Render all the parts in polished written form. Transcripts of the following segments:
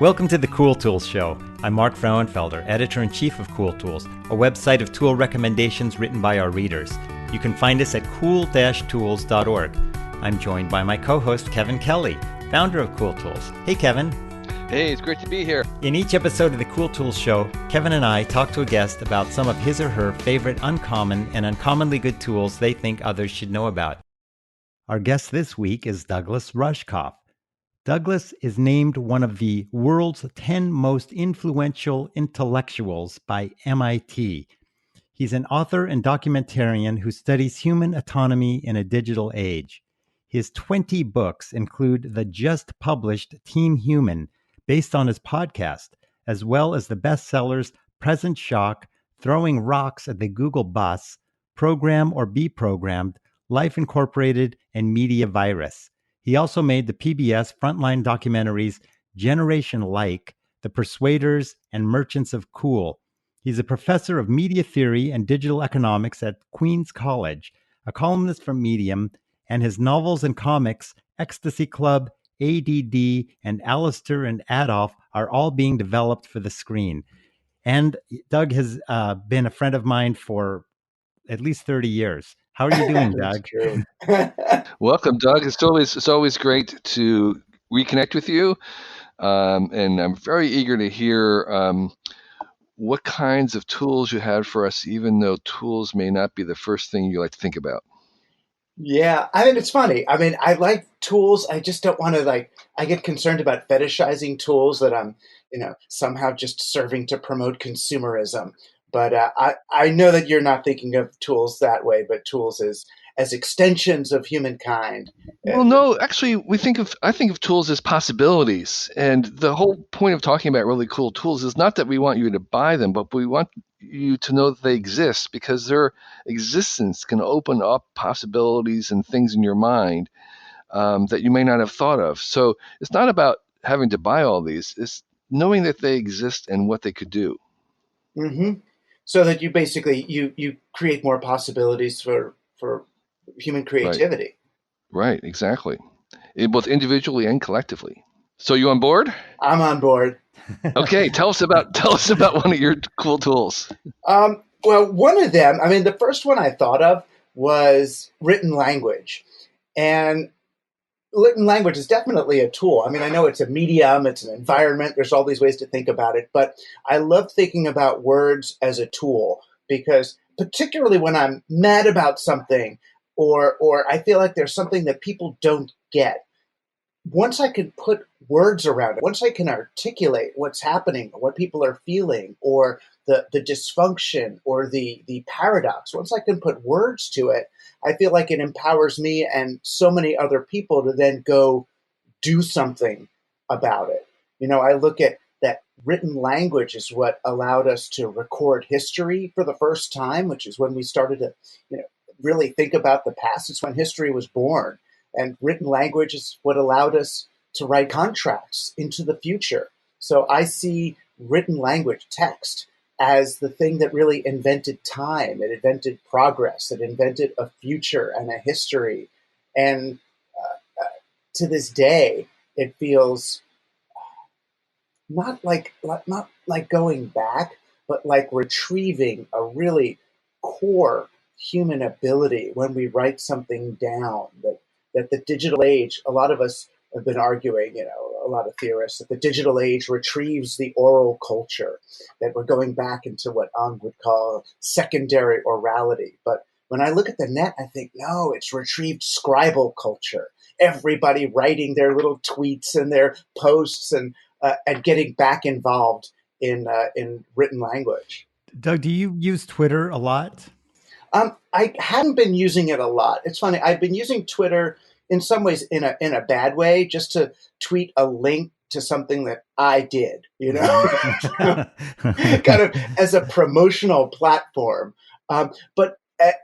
Welcome to the Cool Tools Show. I'm Mark Frauenfelder, Editor-in-Chief of Cool Tools, a website of tool recommendations written by our readers. You can find us at cool-tools.org. I'm joined by my co-host, Kevin Kelly, founder of Cool Tools. Hey, Kevin. Hey, it's great to be here. In each episode of the Cool Tools Show, Kevin and I talk to a guest about some of his or her favorite uncommon and uncommonly good tools they think others should know about. Our guest this week is Douglas Rushkoff. Douglas is named one of the world's 10 most influential intellectuals by MIT. He's an author and documentarian who studies human autonomy in a digital age. His 20 books include the just published Team Human, based on his podcast, as well as the bestsellers Present Shock, Throwing Rocks at the Google Bus, Program or Be Programmed, Life Incorporated, and Media Virus. He also made the PBS frontline documentaries Generation Like, The Persuaders, and Merchants of Cool. He's a professor of media theory and digital economics at Queens College, a columnist for Medium, and his novels and comics, Ecstasy Club, ADD, and Alistair and Adolf, are all being developed for the screen. And Doug has been a friend of mine for at least 30 years. How are you doing, Doug? Welcome, Doug. It's always great to reconnect with you. And I'm very eager to hear what kinds of tools you have for us, even though tools may not be the first thing you like to think about. Yeah, I mean, it's funny. I mean, I like tools. I just don't want to I get concerned about fetishizing tools that I'm, somehow just serving to promote consumerism. But I know that you're not thinking of tools that way, but tools as extensions of humankind. Well, no, actually, I think of tools as possibilities. And the whole point of talking about really cool tools is not that we want you to buy them, but we want you to know that they exist, because their existence can open up possibilities and things in your mind that you may not have thought of. So it's not about having to buy all these. It's knowing that they exist and what they could do. Mm-hmm. So that you basically you create more possibilities for human creativity. Right, exactly. Both individually and collectively. So you on board? I'm on board. Okay, tell us about one of your cool tools. Well, one of them, I mean, the first one I thought of was written language. And written language is definitely a tool. I mean, I know it's a medium, it's an environment, there's all these ways to think about it, but I love thinking about words as a tool, because particularly when I'm mad about something or I feel like there's something that people don't get, once I can put words around it, once I can articulate what's happening, what people are feeling, or the dysfunction or the paradox, once I can put words to it, I feel like it empowers me and so many other people to then go do something about it. I look at that written language is what allowed us to record history for the first time, which is when we started to, really think about the past. It's when history was born. And written language is what allowed us to write contracts into the future. So I see written language, text, as the thing that really invented time. It invented progress. It invented a future and a history. And to this day, it feels not like going back, but like retrieving a really core human ability when we write something down. That the digital age, a lot of us have been arguing, a lot of theorists, that the digital age retrieves the oral culture, that we're going back into what Ang would call secondary orality. But when I look at the net, I think, no, it's retrieved scribal culture. Everybody writing their little tweets and their posts and getting back involved in written language. Doug, do you use Twitter a lot? I haven't been using it a lot. It's funny. I've been using Twitter in some ways in a bad way, just to tweet a link to something that I did, kind of as a promotional platform.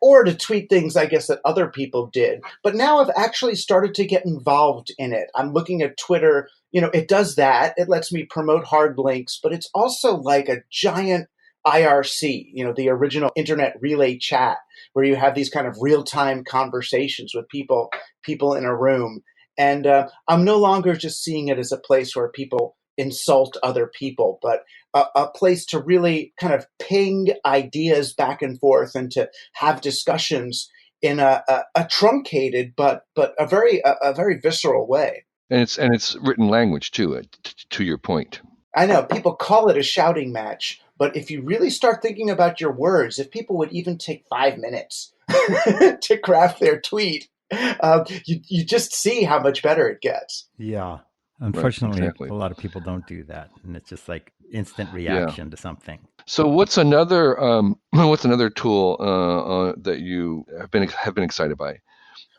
Or to tweet things, I guess, that other people did. But now I've actually started to get involved in it. I'm looking at Twitter. It does that. It lets me promote hard links, but it's also like a giant IRC, the original internet relay chat, where you have these kind of real-time conversations with people in a room. And I'm no longer just seeing it as a place where people insult other people, but a place to really kind of ping ideas back and forth and to have discussions in a truncated but a very visceral way. And it's written language too. To your point. I know people call it a shouting match, but if you really start thinking about your words, if people would even take 5 minutes to craft their tweet, you just see how much better it gets. Yeah. Unfortunately, exactly. a lot of people don't do that, and it's just like instant reaction to something. So what's another tool that you have been excited by?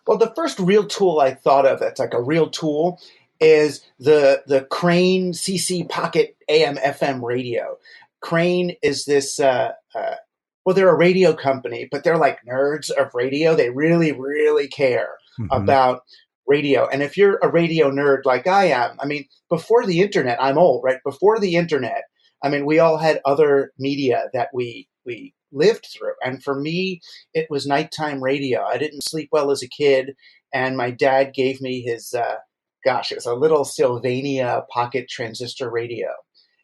Well, the first real tool I thought of that's like a real tool is the Crane CC Pocket AM FM radio. Crane is this well, they're a radio company, but they're like nerds of radio. They really, really care about radio. And if you're a radio nerd like I am, I mean, before the internet, I'm old, right? Before the internet, I mean, we all had other media that we lived through. And for me, it was nighttime radio. I didn't sleep well as a kid, and my dad gave me his, it was a little Sylvania pocket transistor radio.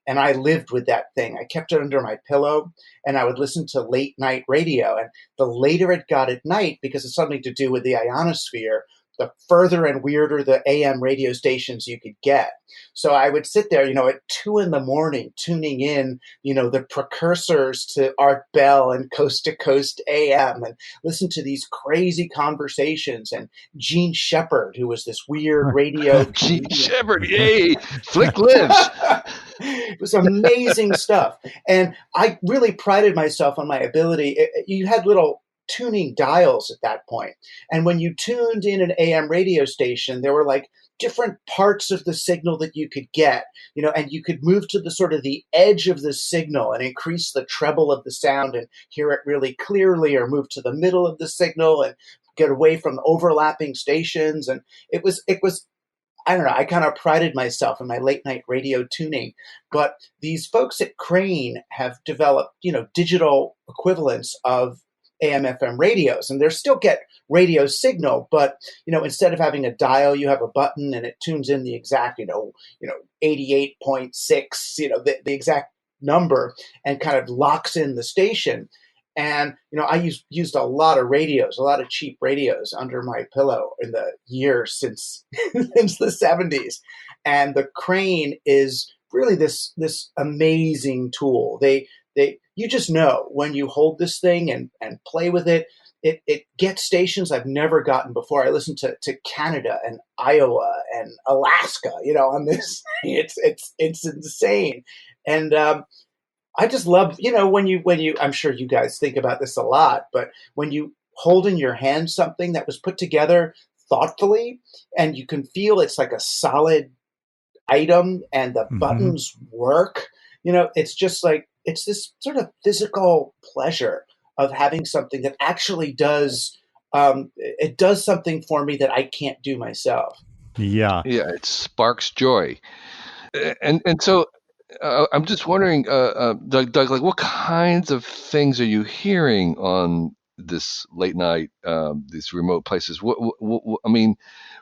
And I lived with that thing. I kept it under my pillow, and I would listen to late night radio. And the later it got at night, because it's something to do with the ionosphere, the further and weirder the AM radio stations you could get. So I would sit there, at 2 a.m, tuning in, the precursors to Art Bell and Coast to Coast AM, and listen to these crazy conversations. And Gene Shepard, who was this weird radio. Gene Shepard, yay! Flick lives. It was amazing stuff. And I really prided myself on my ability. You had little tuning dials at that point. And when you tuned in an AM radio station, there were like different parts of the signal that you could get, and you could move to the sort of the edge of the signal and increase the treble of the sound and hear it really clearly, or move to the middle of the signal and get away from overlapping stations. And it was I don't know, I kind of prided myself in my late night radio tuning, but these folks at Crane have developed, digital equivalents of AM FM radios, and they still get radio signal, but instead of having a dial, you have a button and it tunes in the exact 88.6, the exact number, and kind of locks in the station. And I used a lot of radios, a lot of cheap radios under my pillow in the years since since the 70s. And the Crane is really this amazing tool. You just know when you hold this thing and play with it, it gets stations I've never gotten before. I listened to Canada and Iowa and Alaska, on this. It's insane. And I just love, when you, I'm sure you guys think about this a lot, but when you hold in your hand something that was put together thoughtfully, and you can feel it's like a solid item and the buttons work, it's just like, it's this sort of physical pleasure of having something that actually does, it does something for me that I can't do myself. Yeah. Yeah, it sparks joy. And so I'm just wondering, Doug, like what kinds of things are you hearing on this late night, these remote places? What, I mean,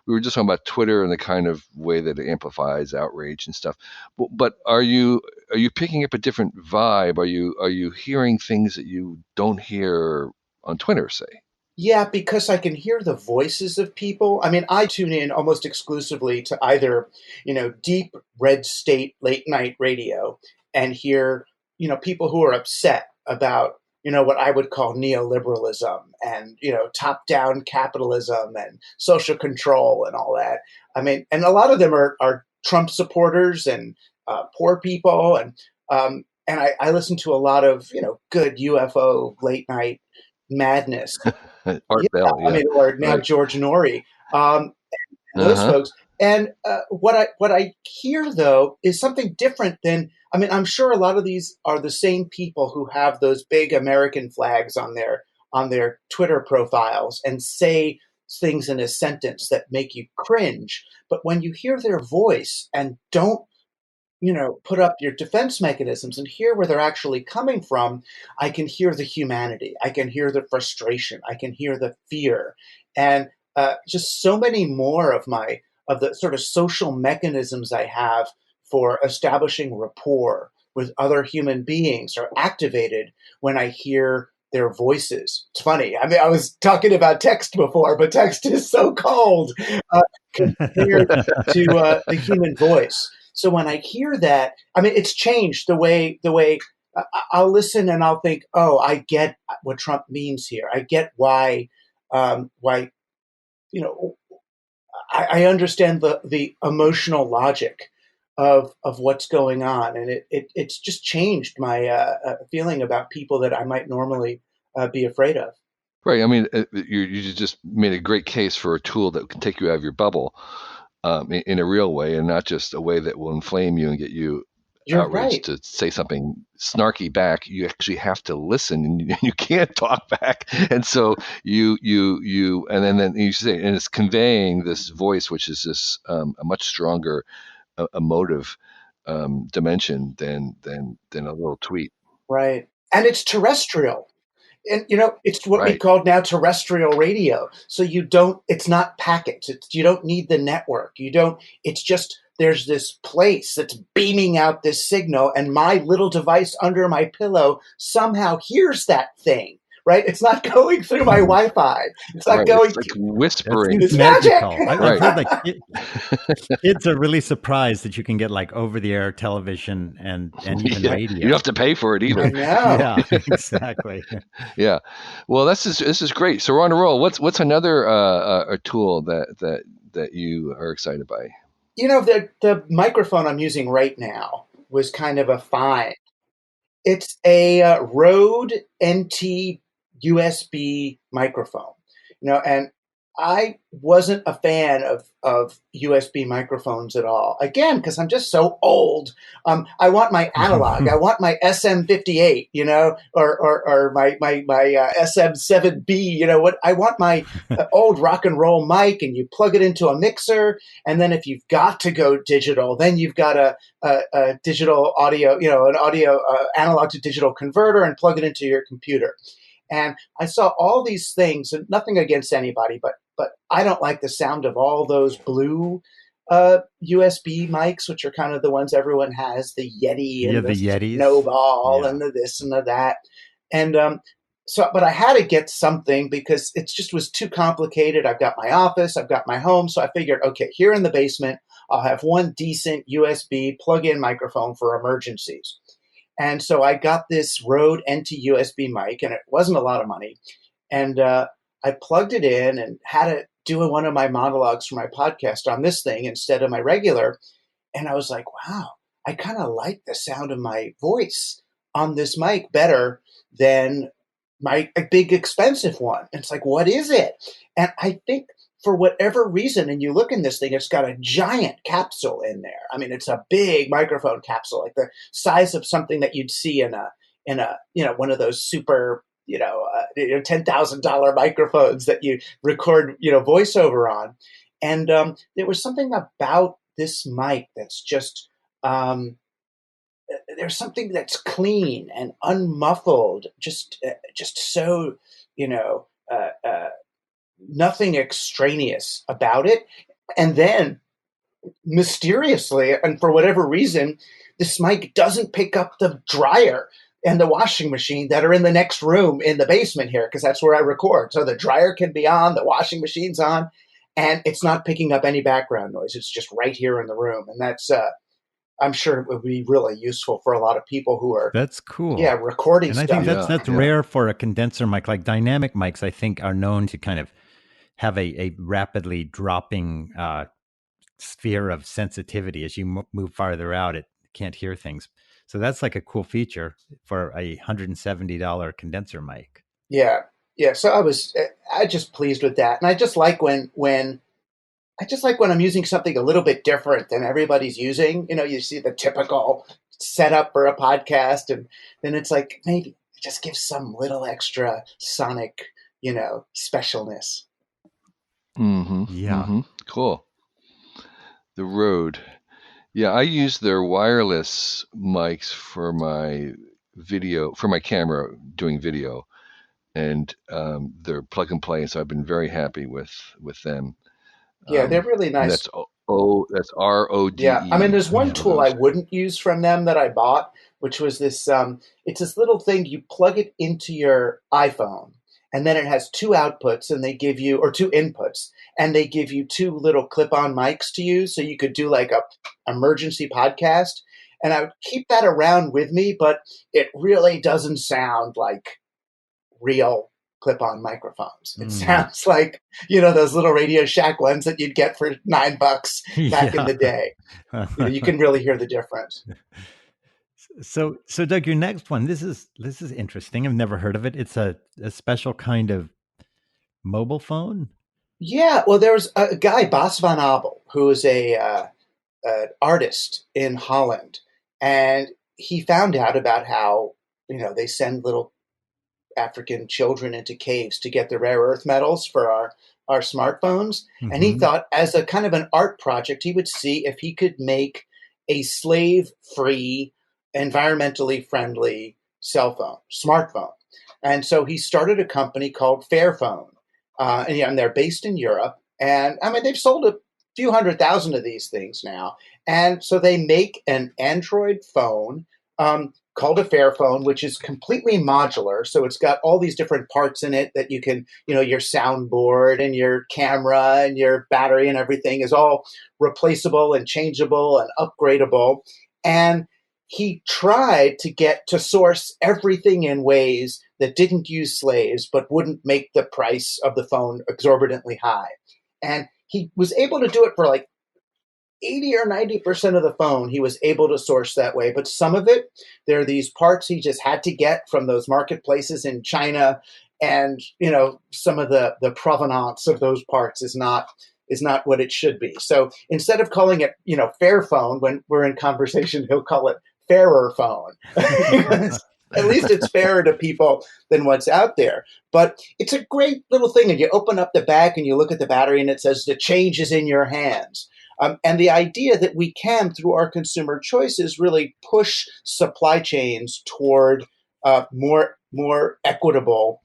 we were just talking about Twitter and the kind of way that it amplifies outrage and stuff. But are you picking up a different vibe? Are you hearing things that you don't hear on Twitter, say? Yeah, because I can hear the voices of people. I mean, I tune in almost exclusively to either, deep red state late night radio and hear, people who are upset about, what I would call neoliberalism and, top down capitalism and social control and all that. I mean, and a lot of them are Trump supporters and poor people. And I listen to a lot of, good UFO late night madness. Art Bell, yeah. I mean, or now right. George Norrie, those folks. And what I hear though is something different than. I mean, I'm sure a lot of these are the same people who have those big American flags on their Twitter profiles and say things in a sentence that make you cringe. But when you hear their voice and don't, put up your defense mechanisms and hear where they're actually coming from, I can hear the humanity. I can hear the frustration. I can hear the fear. And just so many more of the sort of social mechanisms I have for establishing rapport with other human beings are activated when I hear their voices. It's funny. I mean, I was talking about text before, but text is so cold compared to the human voice. So when I hear that, I mean, it's changed the way I'll listen and I'll think, oh, I get what Trump means here. I get why you know I understand the emotional logic of what's going on, and it's just changed my feeling about people that I might normally be afraid of. Right. I mean, you just made a great case for a tool that can take you out of your bubble in a real way, and not just a way that will inflame you and get you You're outraged right. to say something snarky back. You actually have to listen, and you can't talk back. And so and then you say, and it's conveying this voice, which is this a much stronger emotive dimension than a little tweet. Right. And it's terrestrial. And it's what we Right. call now terrestrial radio. So it's not packets. You don't need the network. You don't, it's just, there's this place that's beaming out this signal, and my little device under my pillow somehow hears that thing, right? It's not going through my Wi-Fi. It's not Right. going It's like to, That whispering. seems it's magic. magical. I've Right. heard like kids are really surprised that you can get like over-the-air television and even Yeah. radio. You don't have to pay for it I either. know. Yeah, exactly. Yeah. Well, this is great. So we're on a roll. What's another a tool that you are excited by? The microphone I'm using right now was kind of a find. It's a Rode NT USB microphone, and I wasn't a fan of USB microphones at all. Again, because I'm just so old. I want my analog. I want my SM58, or my SM7B. What I want, my old rock and roll mic, and you plug it into a mixer, and then if you've got to go digital, then you've got a digital audio, an audio analog to digital converter, and plug it into your computer. And I saw all these things, and nothing against anybody, but I don't like the sound of all those blue USB mics, which are kind of the ones everyone has, the Yeti Yeah, and the the Yetis. Snowball Yeah. and the this and the that. And but I had to get something because it just was too complicated. I've got my office, I've got my home, so I figured, okay, here in the basement, I'll have one decent USB plug-in microphone for emergencies. And so I got this Rode NT USB mic, and it wasn't a lot of money. And I plugged it in and had it do one of my monologues for my podcast on this thing instead of my regular. And I was like, wow, I kind of like the sound of my voice on this mic better than my big expensive one. And it's like, what is it? And I think for whatever reason, and you look in this thing, it's got a giant capsule in there. I mean, it's a big microphone capsule, like the size of something that you'd see in a one of those super $10,000 microphones that you record voiceover on. And there was something about this mic that's just there's something that's clean and unmuffled, just so you know nothing extraneous about it. And then mysteriously, and for whatever reason, this mic doesn't pick up the dryer and the washing machine that are in the next room in the basement here, because that's where I record. So the dryer can be on, the washing machine's on, and it's not picking up any background noise. It's just right here in the room. And that's I'm sure it would be really useful for a lot of people who are That's cool. recording And I think stuff. that's Yeah. rare for a condenser mic. Like dynamic mics, I think, are known to kind of have a rapidly dropping sphere of sensitivity. As you move farther out, it can't hear things. So that's like a cool feature for a $170 condenser mic. Yeah. So I just pleased with that. And I just like when I'm using something a little bit different than everybody's using. You see the typical setup for a podcast, and then it's like maybe it just gives some little extra sonic, specialness. Mm-hmm. Yeah. Mm-hmm. Cool. The Rode. Yeah, I use their wireless mics for my video, for my camera doing video, and they're plug and play. So I've been very happy with them. Yeah, they're really And nice. That's RODE. Yeah, I mean, there's one For tool I those. wouldn't use from them that I bought, which was this. It's this little thing you plug it into your iPhone, and then it has two outputs, and they give you or two inputs, and they give you two little clip-on mics to use, so you could do like a emergency podcast. And I would keep that around with me, but it really doesn't sound like real clip-on microphones. It Mm. sounds like those little Radio Shack ones that you'd get for $9 back in Yeah. the day. You can really hear the difference. So Doug, your next one. This is interesting. I've never heard of it. It's a special kind of mobile phone. Yeah, well, there was a guy, Bas van Abel, who is an artist in Holland, and he found out about how they send little African children into caves to get the rare earth metals for our smartphones. And he Hmm. thought, as a kind of an art project, he would see if he could make a slave-free, environmentally friendly smartphone. And so he started a company called Fairphone. And they're based in Europe. And I mean, they've sold a few 100,000 of these things now. And so they make an Android phone called a Fairphone, which is completely modular. So it's got all these different parts in it that you can, your soundboard and your camera and your battery and everything is all replaceable and changeable and upgradable. And he tried to get to source everything in ways that didn't use slaves but wouldn't make the price of the phone exorbitantly high. And he was able to do it for like 80 or 90% of the phone he was able to source that way, but some of it, there are these parts he just had to get from those marketplaces in China. And some of the provenance of those parts is not what it should be. So instead of calling it Fairphone when we're in conversation, he'll call it Fairer Phone. At least it's fairer to people than what's out there. But it's a great little thing. And you open up the back and you look at the battery and it says the change is in your hands. And the idea that we can, through our consumer choices, really push supply chains toward more equitable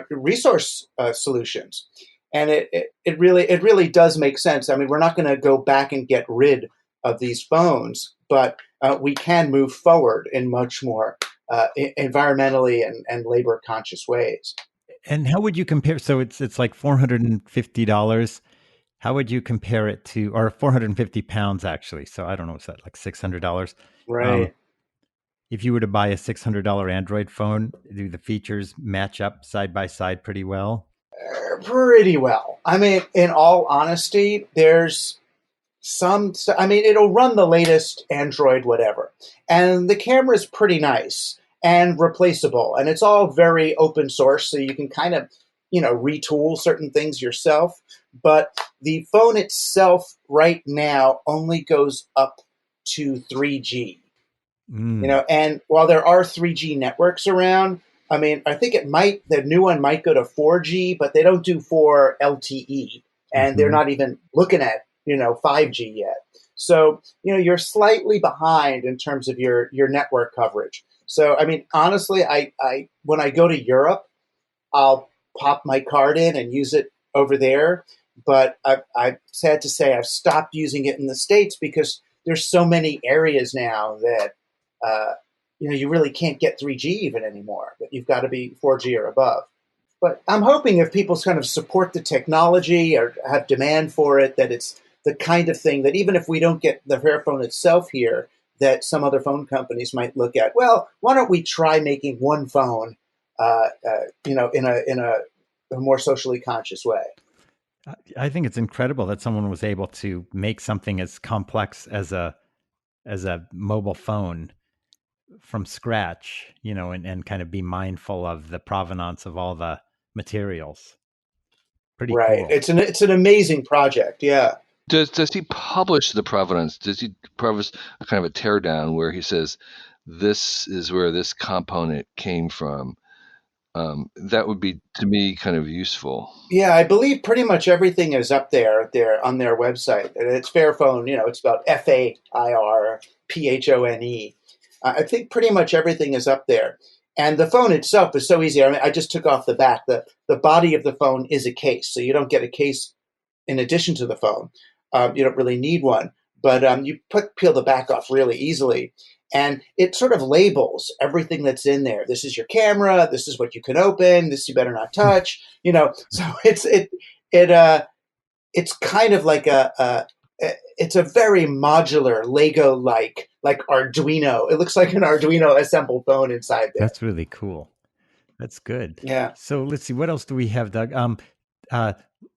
resource solutions. And it really does make sense. I mean, we're not going to go back and get rid of these phones, but we can move forward in much more environmentally and labor conscious ways. And how would you compare? So it's like $450. How would you compare it to, or 450 pounds actually? So I don't know, is that like $600? Um, Right. if you were to buy a $600 Android phone, do the features match up side by side pretty well? Pretty well. I mean, in all honesty, there's I mean, it'll run the latest Android whatever. And the camera is pretty nice and replaceable. And it's all very open source, so you can kind of, retool certain things yourself. But the phone itself right now only goes up to 3G. Mm. And while there are 3G networks around, I mean, I think the new one might go to 4G, but they don't do 4 LTE, and they're Hmm. not even looking at 5G yet. So you're slightly behind in terms of your network coverage. So I mean, honestly, I when I go to Europe, I'll pop my card in and use it over there. But I'm sad to say I've stopped using it in the States because there's so many areas now that uh, you really can't get 3G even anymore. That you've got to be 4G or above. But I'm hoping if people kind of support the technology or have demand for it, that it's the kind of thing that even if we don't get the Fairphone itself here, that some other phone companies might look at. Well, why don't we try making one phone, in a more socially conscious way? I think it's incredible that someone was able to make something as complex as a mobile phone from scratch, and kind of be mindful of the provenance of all the materials. Pretty Right. cool. It's an amazing project. Yeah. Does he publish the provenance? Does he publish a kind of a teardown where he says, "This is where this component came from"? That would be to me kind of useful. Yeah, I believe pretty much everything is up there on their website. And it's Fairphone, it's about FAIRPHONE. I think pretty much everything is up there. And the phone itself is so easy. I mean, I just took off the back. The body of the phone is a case, so you don't get a case in addition to the phone. You don't really need one, but you peel the back off really easily. And it sort of labels everything that's in there. This is your camera. This is what you can open. This you better not touch. So it's kind of like it's a very modular Lego like Arduino. It looks like an Arduino assembled phone inside there. That's really cool. That's good. Yeah. So let's see, what else do we have, Doug?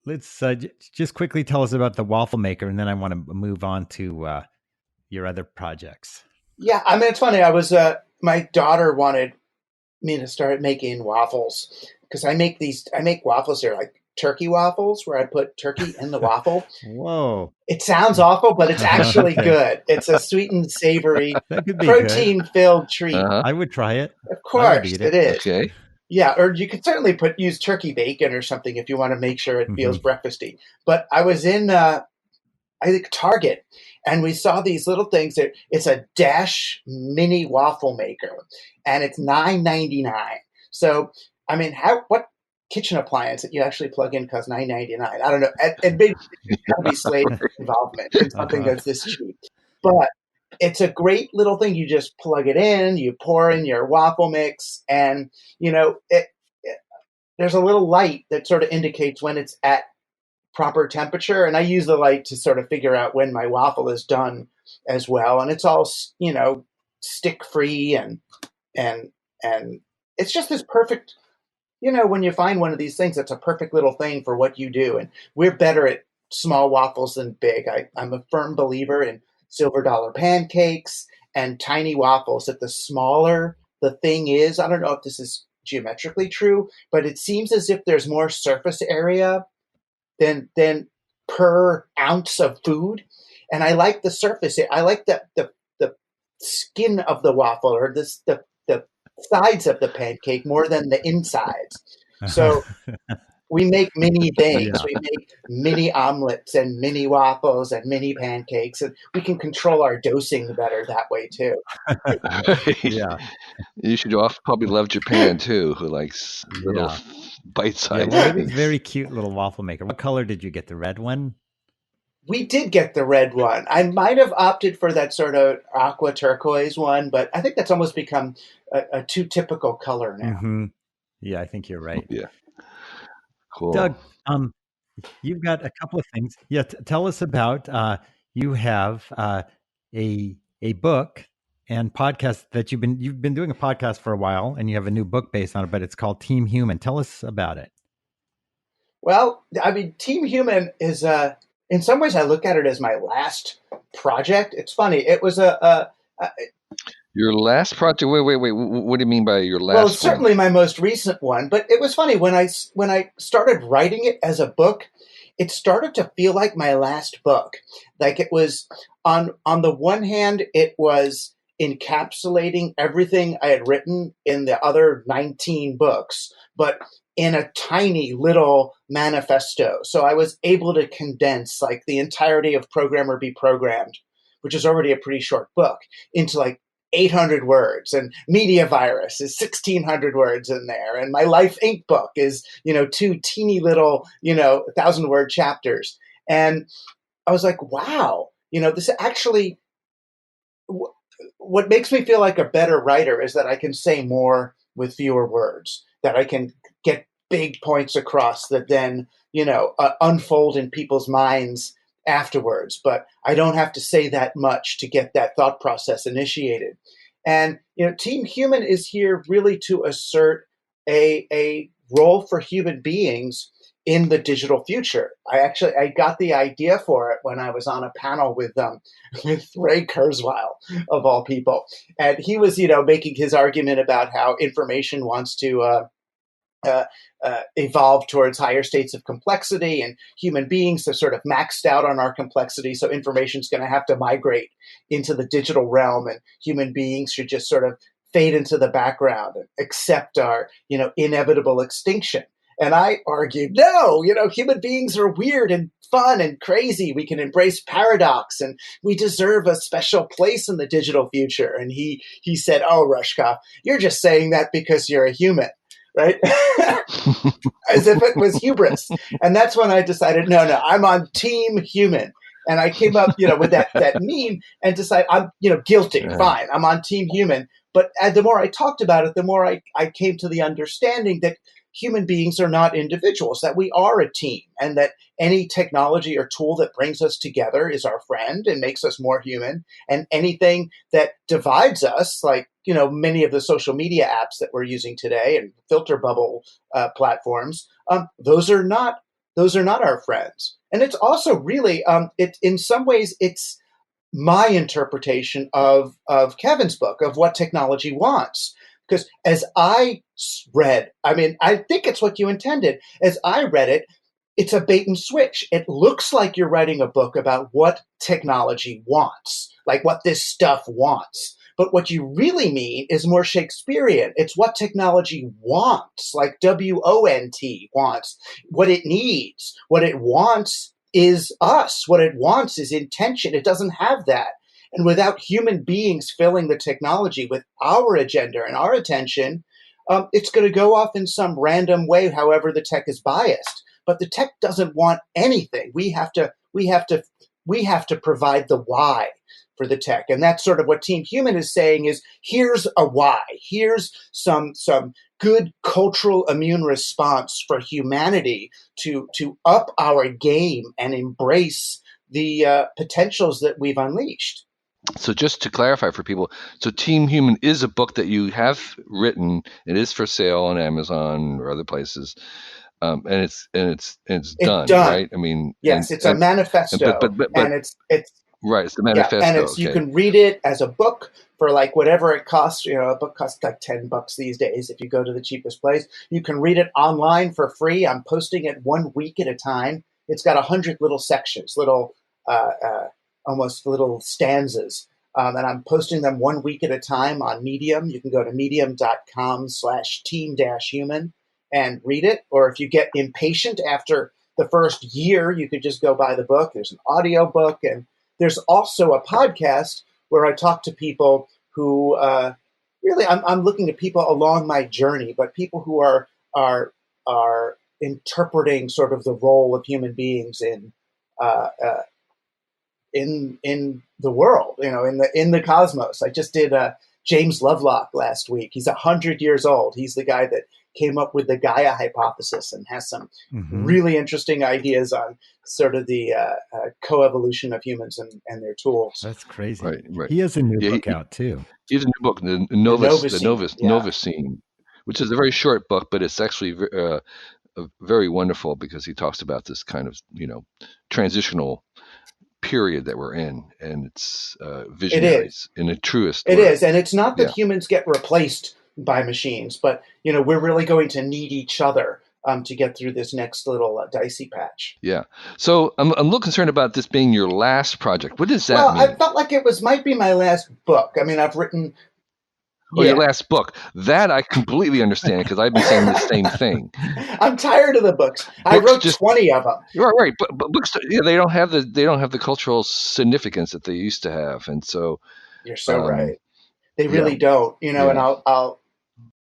Let's just quickly tell us about the waffle maker, and then I want to move on to your other projects. Yeah, I mean, it's funny. My daughter wanted me to start making waffles because I make waffles here, like turkey waffles, where I put turkey in the waffle. Whoa. It sounds awful, but it's actually Okay. good. It's a sweet and savory, That could be good. protein-filled treat. I would try it. Of I course, would eat it it. is. Okay. Yeah, or you could certainly use turkey bacon or something if you want to make sure it feels breakfasty. But I was in, I think, Target, and we saw these little things. It's a Dash mini waffle maker, and it's $9.99. So, I mean, what kitchen appliance that you actually plug in costs $9.99? I don't know. And maybe there's got to be slave involvement in something that's this cheap. But it's a great little thing. You just plug it in, you pour in your waffle mix, and there's a little light that sort of indicates when it's at proper temperature. And I use the light to sort of figure out when my waffle is done as well. And it's all, stick free and it's just this perfect, when you find one of these things, it's a perfect little thing for what you do. And we're better at small waffles than big. I'm a firm believer in silver dollar pancakes and tiny waffles, that the smaller the thing is, I don't know if this is geometrically true, but it seems as if there's more surface area than per ounce of food. And I like the surface. I like the skin of the waffle, or the sides of the pancake more than the insides. So we make mini things. Yeah. We make mini omelets and mini waffles and mini pancakes, and we can control our dosing better that way too. Yeah. You should probably love Japan too, who likes little Yeah. bite-sized Well, it is things. very cute little waffle maker. What color did you get? The red one? We did get the red one. I might have opted for that sort of aqua turquoise one, but I think that's almost become a too typical color now. Yeah, I think you're right. Yeah. Cool. Doug, you've got a couple of things. Yeah, tell us about you have a book and podcast that you've been doing a podcast for a while, and you have a new book based on it, but it's called Team Human. Tell us about it. Well, I mean, Team Human is in some ways I look at it as my last project. It's funny. It was your last project. Wait. What do you mean by your last? Well, it's certainly my most recent one, but it was funny when I started writing it as a book. It started to feel like my last book. Like it was on the one hand, it was encapsulating everything I had written in the other 19 books, but in a tiny little manifesto. So I was able to condense like the entirety of Program or Be Programmed, which is already a pretty short book, into like 800 words, and Media Virus is 1,600 words in there. And my Life Inc. book is, 2 teeny little, 1,000-word chapters. And I was like, wow, this actually, what makes me feel like a better writer is that I can say more with fewer words, that I can get big points across that then, unfold in people's minds afterwards. But I don't have to say that much to get that thought process initiated. And, Team Human is here really to assert a role for human beings in the digital future. I got the idea for it when I was on a panel with Ray Kurzweil, of all people. And he was, making his argument about how information wants to evolve towards higher states of complexity, and human beings have sort of maxed out on our complexity. So information is going to have to migrate into the digital realm, and human beings should just sort of fade into the background and accept our, inevitable extinction. And I argued, no, human beings are weird and fun and crazy. We can embrace paradox, and we deserve a special place in the digital future. And he said, oh, Rushkoff, you're just saying that because you're a human. Right? As if it was hubris. And that's when I decided, no, I'm on Team Human. And I came up, with that meme and decided I'm, guilty. Fine, I'm on Team Human. But the more I talked about it, the more I came to the understanding that human beings are not individuals, that we are a team, and that any technology or tool that brings us together is our friend and makes us more human. And anything that divides us, like, many of the social media apps that we're using today and filter bubble platforms, those are not our friends. And it's also really, in some ways, it's my interpretation of Kevin's book of what technology wants. Because as I read, I think it's what you intended. As I read it, it's a bait and switch. It looks like you're writing a book about what technology wants, like what this stuff wants. But what you really mean is more Shakespearean. It's what technology wants, like WONT wants, what it needs. What it wants is us. What it wants is intention. It doesn't have that. And without human beings filling the technology with our agenda and our attention, it's going to go off in some random way, however the tech is biased. But the tech doesn't want anything. We have to provide the why for the tech. And that's sort of what Team Human is saying is, here's a why. Here's some good cultural immune response for humanity to up our game and embrace the potentials that we've unleashed. So just to clarify for people, so Team Human is a book that you have written. It is for sale on Amazon or other places. And it's done, right? I mean, yes, it's a manifesto, but and it's right. It's the manifesto. Yeah, and it's you can read it as a book for like whatever it costs. A book costs like $10 these days if you go to the cheapest place. You can read it online for free. I'm posting it 1 week at a time. It's got 100 little sections, little almost little stanzas, and I'm posting them 1 week at a time on Medium. You can go to medium.com/team-human and read it. Or if you get impatient after the first year, you could just go buy the book. There's an audio book, and there's also a podcast where I talk to people who really, I'm looking at people along my journey, but people who are interpreting sort of the role of human beings in the world, in the cosmos. I just did James Lovelock last week. He's 100 years old. He's the guy that came up with the Gaia hypothesis and has some really interesting ideas on sort of the coevolution of humans and their tools. That's crazy. Right. He has a new book out too. He has a new book, the Novus Scene, which is a very short book, but it's actually very wonderful because he talks about this kind of transitional period that we're in, and it's visionaries in the truest it word. Is, and it's not that humans get replaced by machines, but we're really going to need each other to get through this next little dicey patch. Yeah. So I'm a little concerned about this being your last project. What does that mean? I felt like it might be my last book. I mean, I've written. Your last book. That I completely understand because I've been saying the same thing. I'm tired of the books. I wrote 20 of them. Right. But books, they don't have the cultural significance that they used to have, and so you're so right. They really don't. And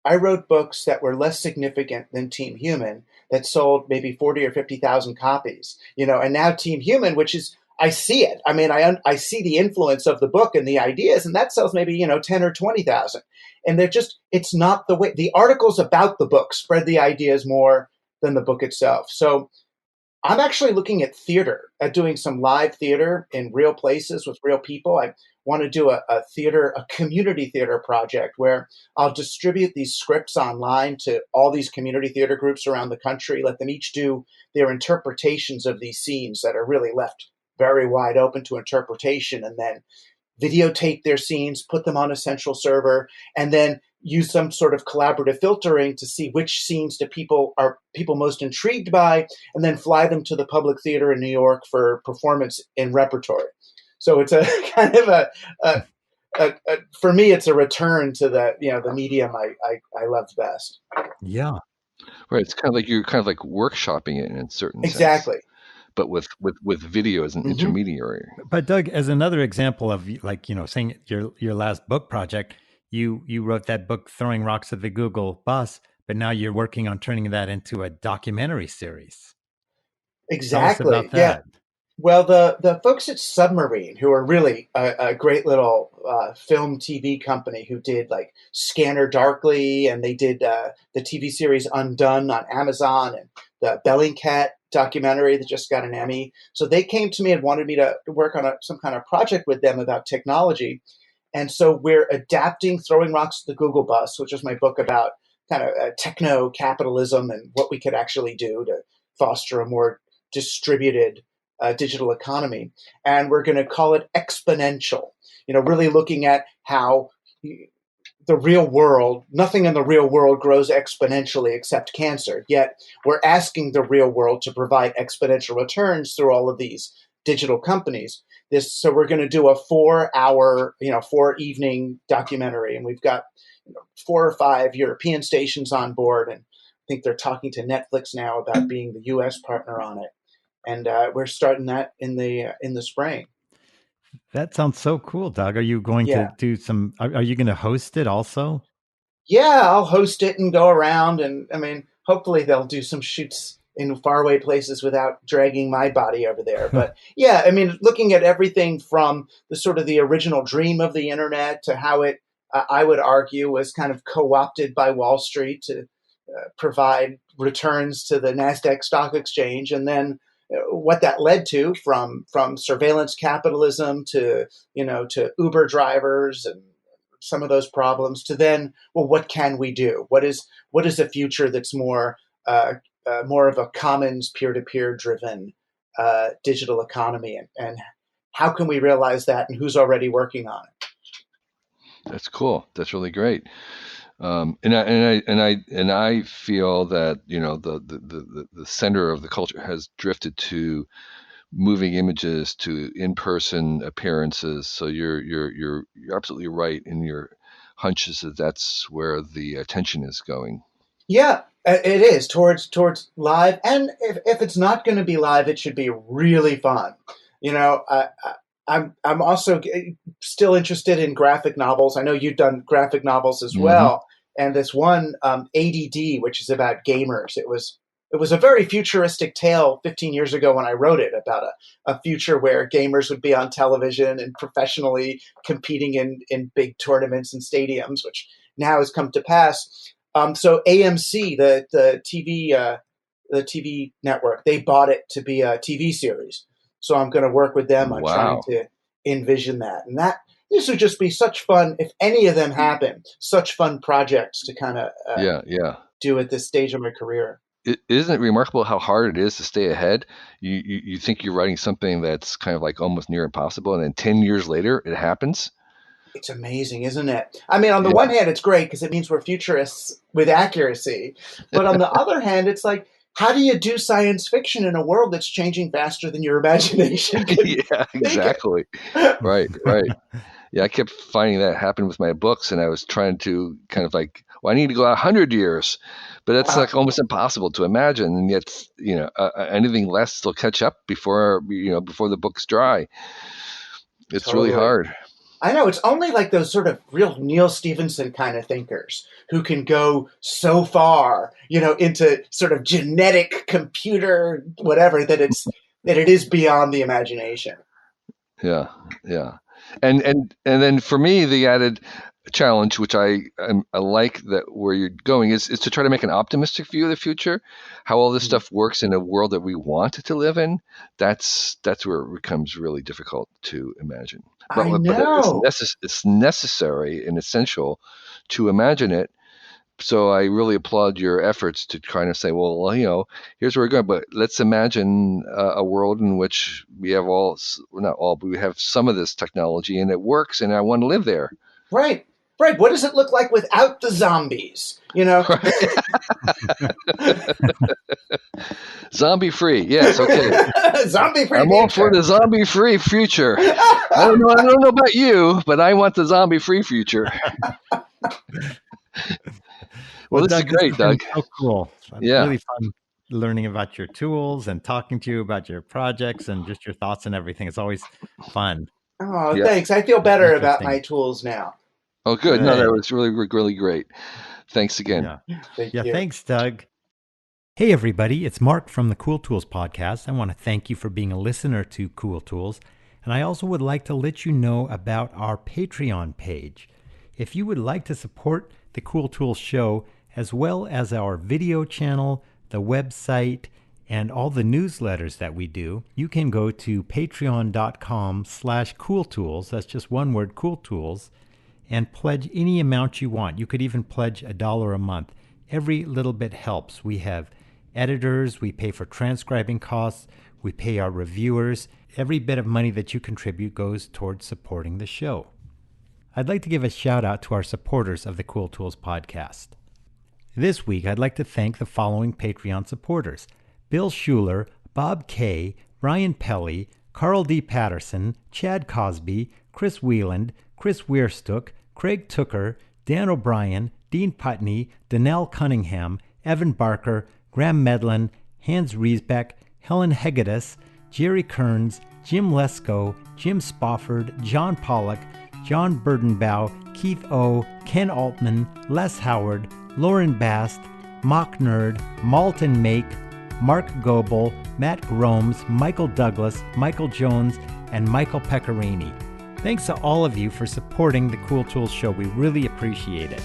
I wrote books that were less significant than Team Human that sold maybe 40 or 50,000 copies. And now Team Human, which is. I see it. I mean, I see the influence of the book and the ideas, and that sells maybe 10 or 20,000. And it's not the way. The articles about the book spread the ideas more than the book itself. So I'm actually looking at theater, at doing some live theater in real places with real people. I want to do a community theater project where I'll distribute these scripts online to all these community theater groups around the country, let them each do their interpretations of these scenes that are really left very wide open to interpretation, and then videotape their scenes, put them on a central server, and then use some sort of collaborative filtering to see which scenes are people most intrigued by, and then fly them to the public theater in New York for performance in repertory. So it's a kind of for me, it's a return to the medium I loved best. Yeah. Right. It's kind of like you're workshopping it in a certain exactly. sense. But with video as an intermediary. But Doug, as another example of saying your last book project, you wrote that book Throwing Rocks at the Google Bus, but now you're working on turning that into a documentary series. Exactly. Tell us about that. Well, the folks at Submarine, who are really a great little film TV company, who did like Scanner Darkly, and they did the TV series Undone on Amazon, and the Bellingcat documentary that just got an Emmy. So they came to me and wanted me to work on some kind of project with them about technology. And so we're adapting Throwing Rocks to the Google Bus, which is my book about kind of techno capitalism and what we could actually do to foster a more distributed digital economy. And we're going to call it exponential, really looking at how the real world, nothing in the real world grows exponentially except cancer. Yet we're asking the real world to provide exponential returns through all of these digital companies. So we're going to do a 4-hour, 4-evening documentary, and we've got 4 or 5 European stations on board, and I think they're talking to Netflix now about being the U.S. partner on it, and we're starting that in the spring. That sounds so cool, Doug. Are you going to Yeah. do some? Are you going to host it also? Yeah, I'll host it and go around, and I mean, hopefully they'll do some shoots in faraway places without dragging my body over there. But yeah, I mean, looking at everything from the sort of the original dream of the internet to how it, I would argue, was kind of co-opted by Wall Street to provide returns to the Nasdaq Stock Exchange, and then what that led to from surveillance capitalism to to Uber drivers and some of those problems to then, well, what can we do? What is a future that's more of a commons peer-to-peer driven digital economy, and how can we realize that, and who's already working on it? That's cool. That's really great. And I feel that the center of the culture has drifted to moving images, to in-person appearances. So you're absolutely right in your hunches that that's where the attention is going. Yeah, it is towards live, and if it's not going to be live, it should be really fun. I'm also still interested in graphic novels. I know you've done graphic novels as Hmm. well, and this one ADD, which is about gamers. It was a very futuristic tale 15 years ago when I wrote it, about a future where gamers would be on television and professionally competing in big tournaments and stadiums, which now has come to pass. So AMC, the TV network, they bought it to be a TV series. So I'm going to work with them on trying Wow. to envision that. And this would just be such fun if any of them happen. Such fun projects to kind of Yeah, yeah. do at this stage of my career. Isn't it remarkable how hard it is to stay ahead? You think you're writing something that's kind of like almost near impossible, and then 10 years later it happens. It's amazing, isn't it? I mean, on the one Yeah. hand, it's great because it means we're futurists with accuracy. But on the other hand, it's like, how do you do science fiction in a world that's changing faster than your imagination can Yeah, take it? exactly. Right, right. Yeah, I kept finding that happen with my books, and I was trying to kind of like, well, I need to go 100 years, but that's Wow, like almost impossible to imagine. And yet, anything less will catch up before the book's dry. It's really totally. hard. I know, it's only like those sort of real Neil Stephenson kind of thinkers who can go so far, into sort of genetic computer whatever, that it is beyond the imagination. Yeah, yeah. And then for me, the added challenge, which I like that where you're going, is to try to make an optimistic view of the future, how all this Mhm. stuff works in a world that we want to live in. That's where it becomes really difficult to imagine. But I it's know. it's necessary and essential to imagine it. So I really applaud your efforts to kind of say, well, here's where we're going, but let's imagine a world in which we have well, not all, but we have some of this technology and it works, and I want to live there. Right. Right. What does it look like without the zombies? Zombie free, yes, okay. Zombie free I'm all for future. the zombie free future. I don't know about you, but I want the zombie free future. Well, Well, this is Doug, this great, has been Doug. so cool. Yeah, Really fun learning about your tools and talking to you about your projects and just your thoughts and everything. It's always fun. Oh, yeah. thanks. I feel better about Interesting. my tools now. Oh, good. No, that Good. was really, really great. Thanks again. Yeah. Thank Yeah. you. Thanks, Doug. Hey everybody, it's Mark from the Cool Tools podcast. I want to thank you for being a listener to Cool Tools, and I also would like to let you know about our Patreon page. If you would like to support the Cool Tools show, as well as our video channel, the website, and all the newsletters that we do, you can go to patreon.com/cooltools, that's just one word, Cool Tools, and pledge any amount you want. You could even pledge $1 a month. Every little bit helps. We have editors, we pay for transcribing costs, we pay our reviewers. Every bit of money that you contribute goes towards supporting the show. I'd like to give a shout out to our supporters of the Cool Tools podcast. This week, I'd like to thank the following Patreon supporters: Bill Schuler, Bob Kay, Brian Pelly, Carl D. Patterson, Chad Cosby, Chris Wieland, Chris Weirstook, Craig Tooker, Dan O'Brien, Dean Putney, Danelle Cunningham, Evan Barker, Graham Medlin, Hans Riesbeck, Helen Hegedus, Jerry Kearns, Jim Lesko, Jim Spofford, John Pollock, John Burdenbaugh, Keith O., Ken Altman, Les Howard, Lauren Bast, Mock Nerd, Malton Make, Mark Goebel, Matt Gromes, Michael Douglas, Michael Jones, and Michael Pecorini. Thanks to all of you for supporting the Cool Tools show. We really appreciate it.